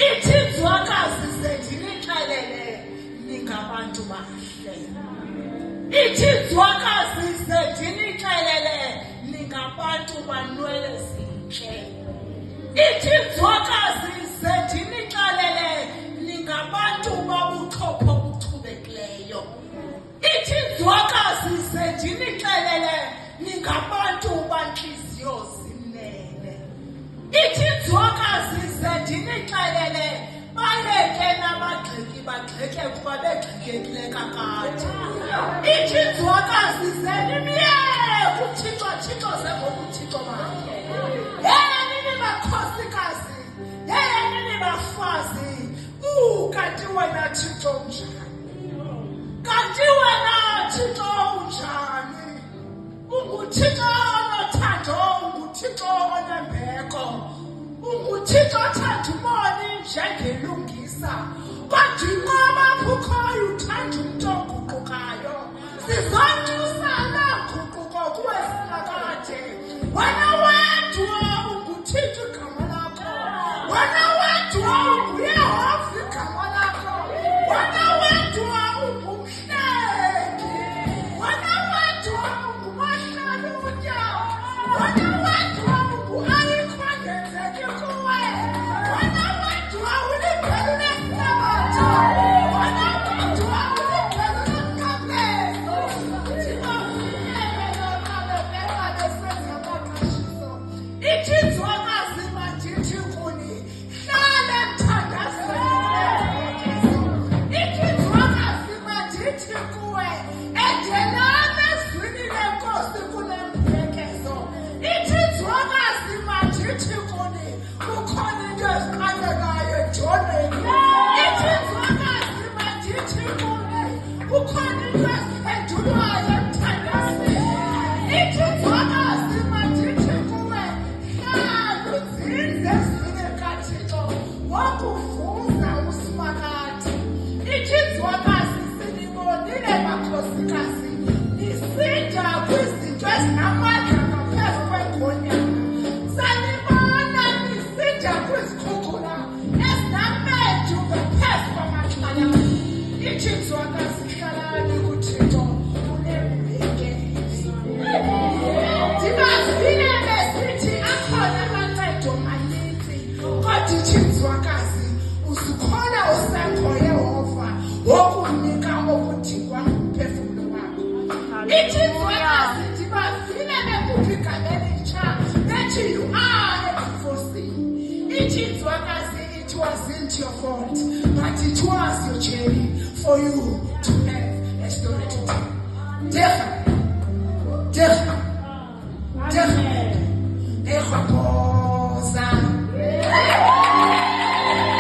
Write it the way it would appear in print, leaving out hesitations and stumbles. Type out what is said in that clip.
Ithi inzwakazi sendinixelele ningabantu bahle. Ithi inzwakazi sendinixelele ningabantu banwele zintle. Ithi inzwakazi sendinixelele ningabantu babuchopho buchubekileyo. Ithi inzwakazi sendinixelele ningabantu bantliziyo zimnene. Ithi inzwakazi sendinixelele baleke nabagxeki bagxeke kuba begxekekile kakade. Ithi inzwakazi sendimyeke uThixo sengokuThixo bakhe. Nini bakhosikazi, nini bafazi, kanti wena Thixo unjani? Kanti wena Thixo unjani? UnguThixo onothando, unguThixo onembeko, unguThixo othanda umoni njengelungisa. Kodwa ukhoyo uthanda umntu oguqukayo. Sizonxusana guquko kuwe sinakade. Wena wedwa unguThixo igama lakho. Wena wedwa unguYehova igama lakho. Wena wedwa ungumhlengi. Wena wedwa ungumahlalutya. Wena wedwa ungu-ayikho engenzeki kuwe. Wena wedwa ulibhelu lehlabathi. Wena wedwa ulibhelu lenkabeko. Ithi inzwakazi mandithi kuni, hlale mthandazeli. Ithi inzwakazi mandithi kuwe, endelana ezwini lenkosi kunembuyekezo. Ithi inzwakazi mandithi kuni, kukhona into eziqandekayo ejongeni. Ithi inzwakazi mandithi kuni, kukhona into eziphendulwayo emthandazeli. Ithi inzwakazi mandithi kuwe, hlala uzinze ezwini likaThixo wokuvuza usimakade. Ithi inzwakazi sinibonile bakhosikazi, nisinda kwizinto ezinamandla ngaphezu kwengonyama. Sanibona nisinda kwizikhukhula ezinamendu ngaphezu kwamaxhalaba. Ithi inzwakazi hlalani kuThixo unembekezi. Ndibazile besithi akhona amancedo maninzi, kodwa ithi inzwakazi usukhona usekho Yehova wokunika okudingwa ngumphefumlo wakho. Ithi inzwakazi ndibazile bekuphi igama elitsha bethi you are enforcing. Ithi inzwakazi it wasn't your fault, but it was your journey for you to have a story to tell. Definitely.